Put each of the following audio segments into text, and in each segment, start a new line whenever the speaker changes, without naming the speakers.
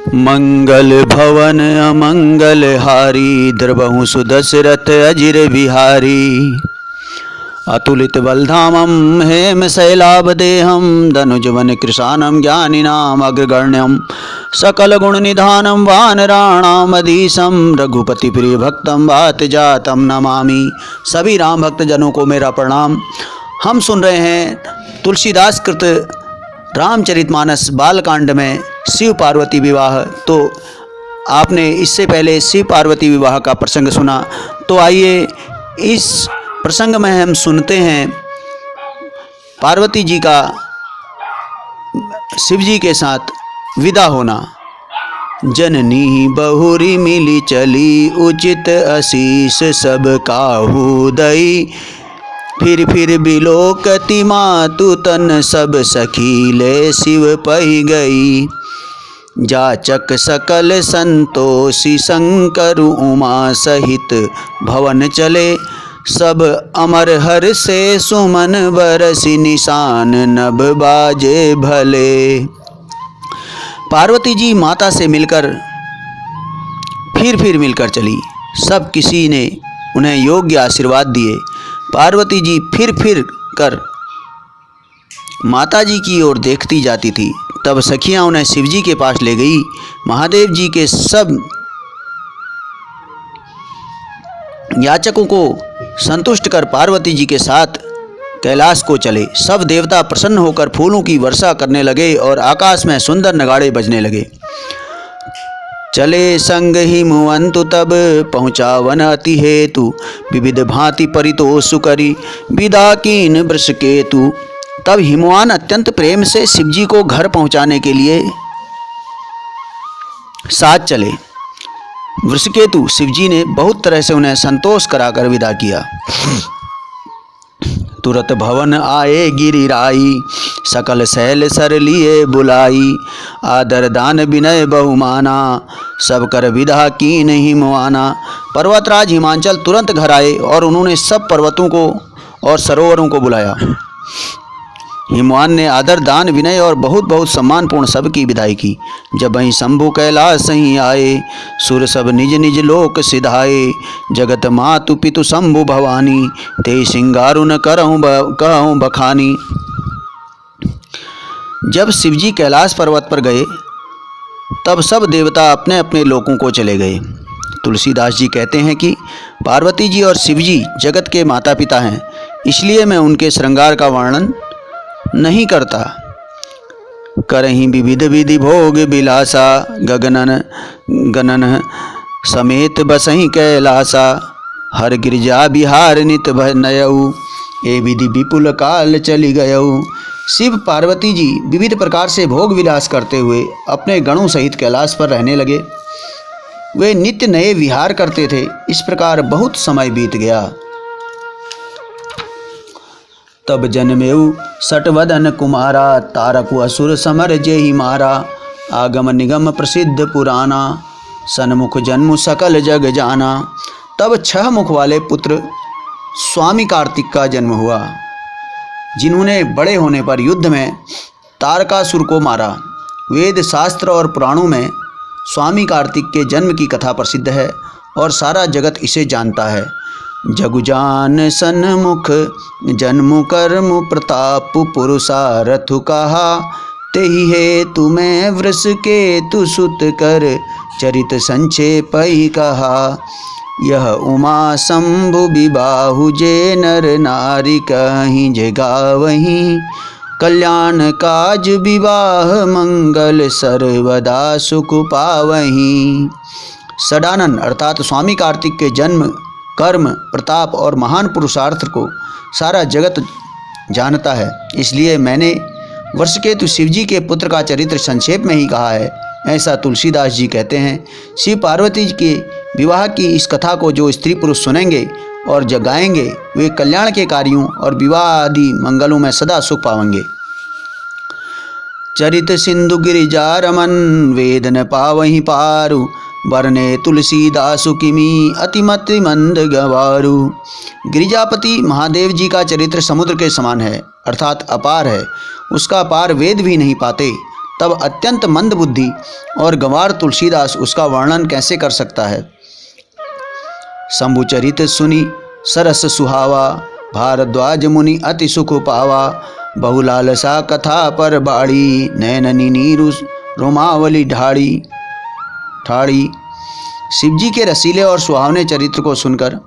मंगल भवन अमंगल हारी, द्रवहु सुदशरथ अजिर बिहारी। अतुलित बलधामं हेम शैलाभदेहं, धनुजवन कृशानं ज्ञानिनाम् अग्रगण्यं। सकल गुण निधानं वानराणामधीशं, रघुपति प्रिय भक्तं वात जातं नमामि। सभी राम भक्त जनों को मेरा प्रणाम। हम सुन रहे हैं तुलसीदास कृत रामचरितमानस बालकांड में शिव पार्वती विवाह। तो आपने इससे पहले शिव पार्वती विवाह का प्रसंग सुना, तो आइए इस प्रसंग में हम सुनते हैं पार्वती जी का शिव जी के साथ विदा होना। जननी बहुरी मिली चली, उचित आशीष सब काहू दई। फिर बिलोकति मातु तन, सब सखीले शिव पही गई। जाचक सकल संतोषी, शंकर उमा सहित भवन चले। सब अमर हर से सुमन बरसी, निशान नभ बाजे भले। पार्वती जी माता से मिलकर फिर मिलकर चली। सब किसी ने उन्हें योग्य आशीर्वाद दिए। पार्वती जी फिर कर माता जी की ओर देखती जाती थी। तब सखियां उन्हें शिव जी के पास ले गई। महादेव जी के सब याचकों को संतुष्ट कर पार्वती जी के साथ कैलाश को चले। सब देवता प्रसन्न होकर फूलों की वर्षा करने लगे और आकाश में सुंदर नगाड़े बजने लगे। चले संग हिमवंतु तब, पहुँचा वन अति हेतु। विविध भांति परितोषु करी, विदा कीन वृष केतु। तब हिमवान अत्यंत प्रेम से शिव जी को घर पहुँचाने के लिए साथ चले। वृषकेतु शिव जी ने बहुत तरह से उन्हें संतोष कराकर विदा किया। तुरत भवन आए गिरिराई, सकल शैल सर लिए बुलाई। आदर दान विनय बहुमाना, सब कर विदा कीन हिमवाना। पर्वतराज हिमांचल तुरंत घर आए और उन्होंने सब पर्वतों को और सरोवरों को बुलाया। हिमवान ने आदर दान विनय और बहुत सम्मानपूर्ण सबकी विदाई की। जब वहीं शंभु कैलाश ही आए, सुर सब निज निज लोक सिधाए। जगत मातु पितु शंभु भवानी, ते सिंगारु न कहूँ बखानी। जब शिवजी कैलाश पर्वत पर गए, तब सब देवता अपने अपने लोकों को चले गए। तुलसीदास जी कहते हैं कि पार्वती जी और शिवजी जगत के माता पिता हैं, इसलिए मैं उनके श्रृंगार का वर्णन नहीं करता। करहीं विविध विधि भोग विलासा, गगनन समेत बसहीं कैलासा। हर गिरजा बिहार नित नयऊ, ए विधि विपुल काल चली गयऊ। शिव पार्वती जी विविध प्रकार से भोग विलास करते हुए अपने गणों सहित कैलाश पर रहने लगे। वे नित्य नए विहार करते थे। इस प्रकार बहुत समय बीत गया। तब जन्मेऊ सटवदन कुमारा, तारकु असुर समर जेहि मारा। आगम निगम प्रसिद्ध पुराना, सन्मुख जन्म सकल जग जाना। तब 6 मुख वाले पुत्र स्वामी कार्तिक का जन्म हुआ, जिन्होंने बड़े होने पर युद्ध में तारकासुर को मारा। वेद शास्त्र और पुराणों में स्वामी कार्तिक के जन्म की कथा प्रसिद्ध है और सारा जगत इसे जानता है। जगुजान सन्मुख जन्म कर्म प्रताप, पुरुषारथु कहा। तेहि हेतु मैं वृष केतु सुत कर, चरित संक्षेप ही कहा। यह उमा शंभु विबाहु, जे नर नारी कहीं जे गावहीं। कल्याण काज विवाह मंगल, सर्वदा सुख पावहीं। सडानन अर्थात स्वामी कार्तिक के जन्म, कर्म, प्रताप और महान पुरुषार्थ को सारा जगत जानता है, इसलिए मैंने वृषकेतु शिवजी के पुत्र का चरित्र संक्षेप में ही कहा है, ऐसा तुलसीदास जी कहते हैं। शिव पार्वती जी के विवाह की इस कथा को जो स्त्री पुरुष सुनेंगे और जगाएंगे, वे कल्याण के कार्यों और विवाह आदि मंगलों में सदा सुख पाएंगे। चरित सिंधु गिरिजा रमन, वेद न पावहीं पारु। वरने तुलसीदासु किमी, अतिमति मंद गवारु। गिरिजापति महादेव जी का चरित्र समुद्र के समान है, अर्थात अपार है। उसका पार वेद भी नहीं पाते। तब अत्यंत मंद बुद्धि और गंवार तुलसीदास उसका वर्णन कैसे कर सकता है। शंभुचरित सुनी सरस सुहावा, भारद्वाज मुनि अति सुख पावा। बहुलालसा कथा पर बाड़ी, नैननी नीरु रोमावली ठाड़ी। शिवजी के रसीले और सुहावने चरित्र को सुनकर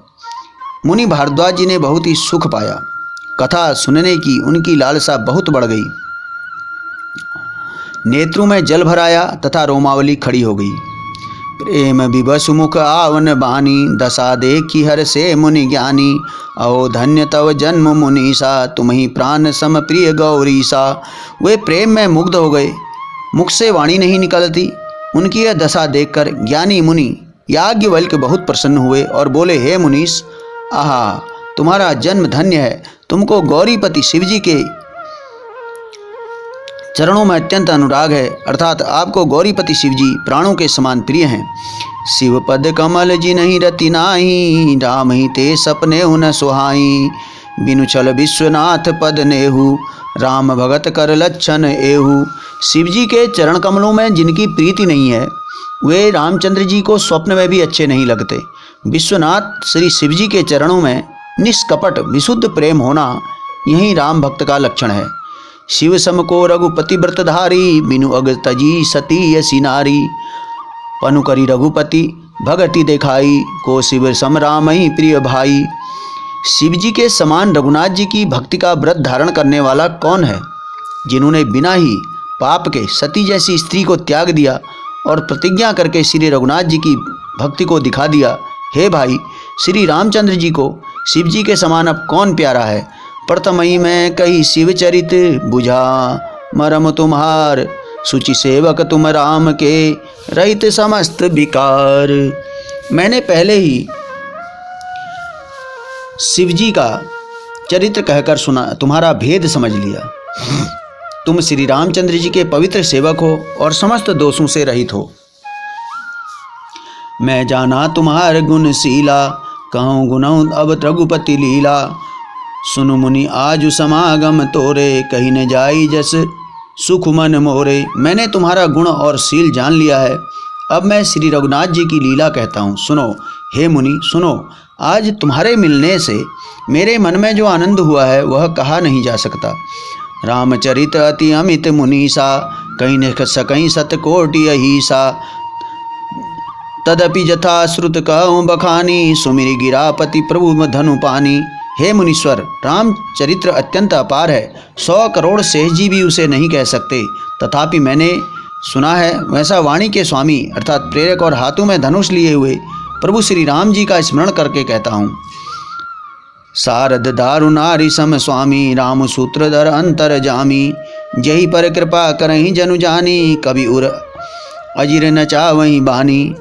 मुनि भारद्वाज जी ने बहुत ही सुख पाया। कथा सुनने की उनकी लालसा बहुत बढ़ गई। नेत्रों में जल भर आया तथा रोमावली खड़ी हो गई। प्रेम विवश मुख आवन बानी, दशा देखी हर से मुनि ज्ञानी। अहो धन्य तव जन्म मुनीसा, तुम ही प्राण सम प्रिय गौरीसा। वे प्रेम में मुग्ध हो गए, मुख से वाणी नहीं निकलती। उनकी यह दशा देखकर ज्ञानी मुनि याज्ञवल्क्य बहुत प्रसन्न हुए और बोले, हे मुनीश, आहा, तुम्हारा जन्म धन्य है। तुमको गौरीपति शिवजी के चरणों में अत्यंत अनुराग है, अर्थात आपको गौरीपति शिवजी प्राणों के समान प्रिय हैं। शिव पद कमल जी नहीं रति नाही, राम ही ते सपने उन सुहाई। बिनु छल विश्वनाथ पद नेहु, राम भगत कर लक्षण एहु। शिवजी के चरण कमलों में जिनकी प्रीति नहीं है, वे रामचंद्र जी को स्वप्न में भी अच्छे नहीं लगते। विश्वनाथ श्री शिवजी के चरणों में निष्कपट विशुद्ध प्रेम होना यही राम भक्त का लक्षण है। शिव सम को रघुपति व्रतधारी, बिनु अग तजी सती यसी नारी। पनु करी रघुपति भगति दिखाई, को शिव सम राम ही प्रिय भाई। शिव जी के समान रघुनाथ जी की भक्ति का व्रत धारण करने वाला कौन है, जिन्होंने बिना ही पाप के सती जैसी स्त्री को त्याग दिया और प्रतिज्ञा करके श्री रघुनाथ जी की भक्ति को दिखा दिया। हे भाई, श्री रामचंद्र जी को शिव जी के समान अब कौन प्यारा है। प्रथमई में कही शिव चरित, बुझा मरम तुम्हार। सुचि सेवक तुम राम के, रहित समस्त विकार। मैंने पहले ही शिवजी का चरित्र कहकर सुना, तुम्हारा भेद समझ लिया। तुम श्री रामचंद्र जी के पवित्र सेवक हो और समस्त दोषों से रहित हो। मैं जाना तुम्हार गुणशीला, कहूँ गुणौ अब रघुपति लीला। सुनु मुनि आज समागम तोरे, कहीं न जाई जस सुख मन मोरे। मैंने तुम्हारा गुण और शील जान लिया है, अब मैं श्री रघुनाथ जी की लीला कहता हूँ। सुनो हे मुनि, सुनो। आज तुम्हारे मिलने से मेरे मन में जो आनंद हुआ है वह कहा नहीं जा सकता। रामचरित अति अमित मुनीसा, कहीं न सकहीं सतकोटि अहिसा। तदपि जथा श्रुत कहूँ बखानी, सुमिरि गिरापति प्रभु धनु पानी। हे मुनीश्वर, राम चरित्र अत्यंत अपार है, 100 करोड़ शेष जी भी उसे नहीं कह सकते। तथापि मैंने सुना है वैसा वाणी के स्वामी अर्थात प्रेरक और हाथों में धनुष लिए हुए प्रभु श्री राम जी का स्मरण करके कहता हूँ। शारद दारु नारी सम स्वामी, राम सूत्रधर अंतर जामी। जही पर कृपा करहीं जनु जानी, कभी उर अजिर नचा वही बानी।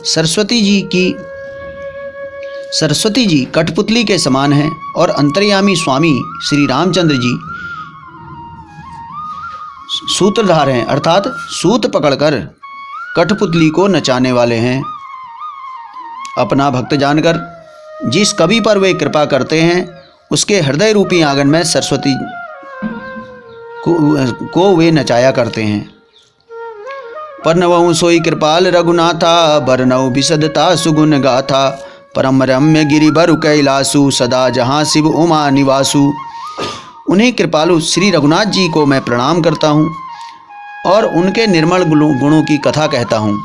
सरस्वती जी कठपुतली के समान हैं और अंतर्यामी स्वामी श्री रामचंद्र जी सूत्रधार हैं, अर्थात सूत पकड़कर कठपुतली को नचाने वाले हैं। अपना भक्त जानकर जिस कवि पर वे कृपा करते हैं उसके हृदय रूपी आंगन में सरस्वती को वे नचाया करते हैं। परनवहु सोई कृपाल रघुनाथा, बरनऊ विशदता सुगुण गाथा। परम रम्य गिरि बरु कैलासु, सदा जहाँ शिव उमा निवासु। उन्हीं कृपालु श्री रघुनाथ जी को मैं प्रणाम करता हूँ और उनके निर्मल गुणों की कथा कहता हूँ।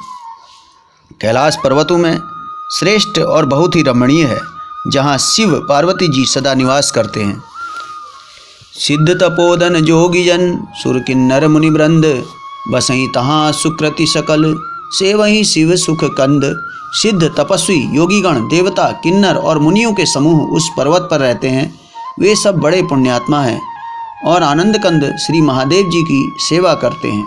कैलाश पर्वतों में श्रेष्ठ और बहुत ही रमणीय है, जहाँ शिव पार्वती जी सदा निवास करते हैं। सिद्ध तपोधन जोगी जन, सुर किन्नर मुनि वृंद। बसई तहाँ सुकृति सकल, से वहीं शिव सुख कंद। सिद्ध तपस्वी योगीगण देवता किन्नर और मुनियों के समूह उस पर्वत पर रहते हैं। वे सब बड़े पुण्यात्मा हैं और आनंद कंद श्री महादेव जी की सेवा करते हैं।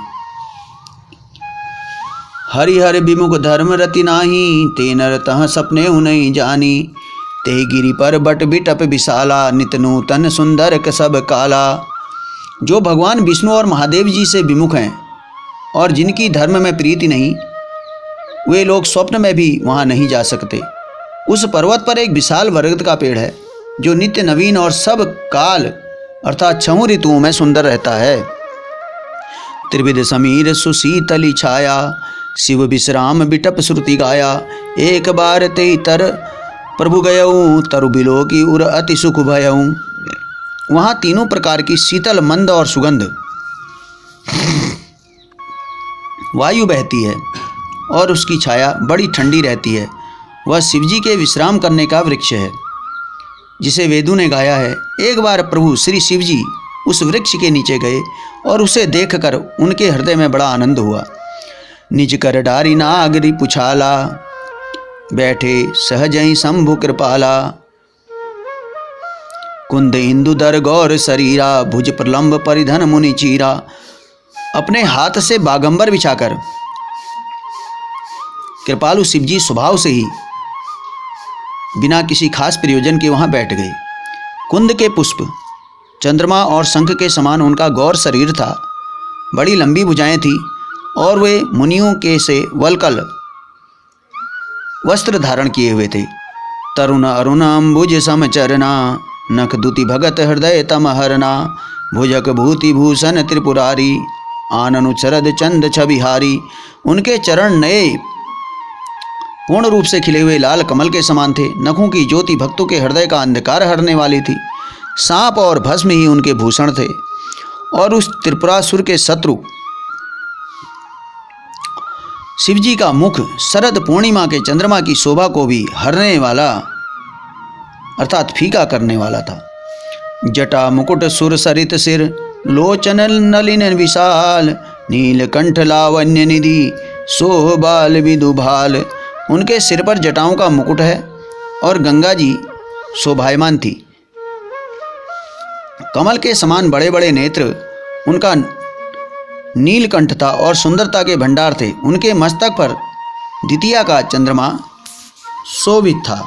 हरिहर विमुख धर्म रति नाही, ते नर तह सपने नहीं जानी। ते गिरि पर बट बिटप विशाला, नित नूतन सुंदर कसब काला। जो भगवान विष्णु और महादेव जी से विमुख हैं और जिनकी धर्म में प्रीति नहीं, वे लोग स्वप्न में भी वहाँ नहीं जा सकते। उस पर्वत पर एक विशाल बरगद का पेड़ है जो नित्य नवीन और सब काल अर्थात 6 ऋतुओं में सुंदर रहता है। त्रिविध समीर सुशीतली छाया, शिव विश्राम बिटप श्रुति गाया। एक बार ते तर प्रभु गयऊँ, तरु बिलो की उर अति सुख भयऊँ। वहाँ तीनों प्रकार की शीतल, मंद और सुगंध वायु बहती है और उसकी छाया बड़ी ठंडी रहती है। वह शिवजी के विश्राम करने का वृक्ष है, जिसे वेदों ने गाया है। एक बार प्रभु श्री शिवजी उस वृक्ष के नीचे गए और उसे देखकर उनके हृदय में बड़ा आनंद हुआ। निज कर डारी नागरी पुछाला, बैठे सहजई शंभु कृपाला। कुंद इंदु दर गौर शरीरा, भुज प्रलंब परिधन मुनि चीरा। अपने हाथ से बागंबर बिछाकर कृपालु शिवजी स्वभाव से ही बिना किसी खास प्रयोजन के वहां बैठ गए। कुंद के पुष्प, चंद्रमा और शंख के समान उनका गौर शरीर था। बड़ी लंबी भुजाएं थी और वे मुनियों के से वलकल वस्त्र धारण किए हुए थे। तरुण अरुण अम्बुज समचरना, नख दुति भगत हृदय तमहरना। भुजक भूति भूषण त्रिपुरारी, आननु चरद चंद छबिहारी। उनके चरण नए पूर्ण रूप से खिले हुए लाल कमल के समान थे। नखों की ज्योति भक्तों के हृदय का अंधकार हरने वाली थी। सांप और भस्म ही उनके भूषण थे और उस त्रिपुरासुर के शत्रु शिवजी का मुख शरद पूर्णिमा के चंद्रमा की शोभा को भी हरने वाला अर्थात फीका करने वाला था। जटा मुकुट सुर सरित सिर, लोचन नलिन विशाल। नीलकंठ लावण्य निधि, सोह बाल विदुभाल। उनके सिर पर जटाओं का मुकुट है और गंगा जी शोभायमान थी। कमल के समान बड़े बड़े नेत्र, उनका नीलकंठ था और सुंदरता के भंडार थे। उनके मस्तक पर द्वितीया का चंद्रमा शोभित था।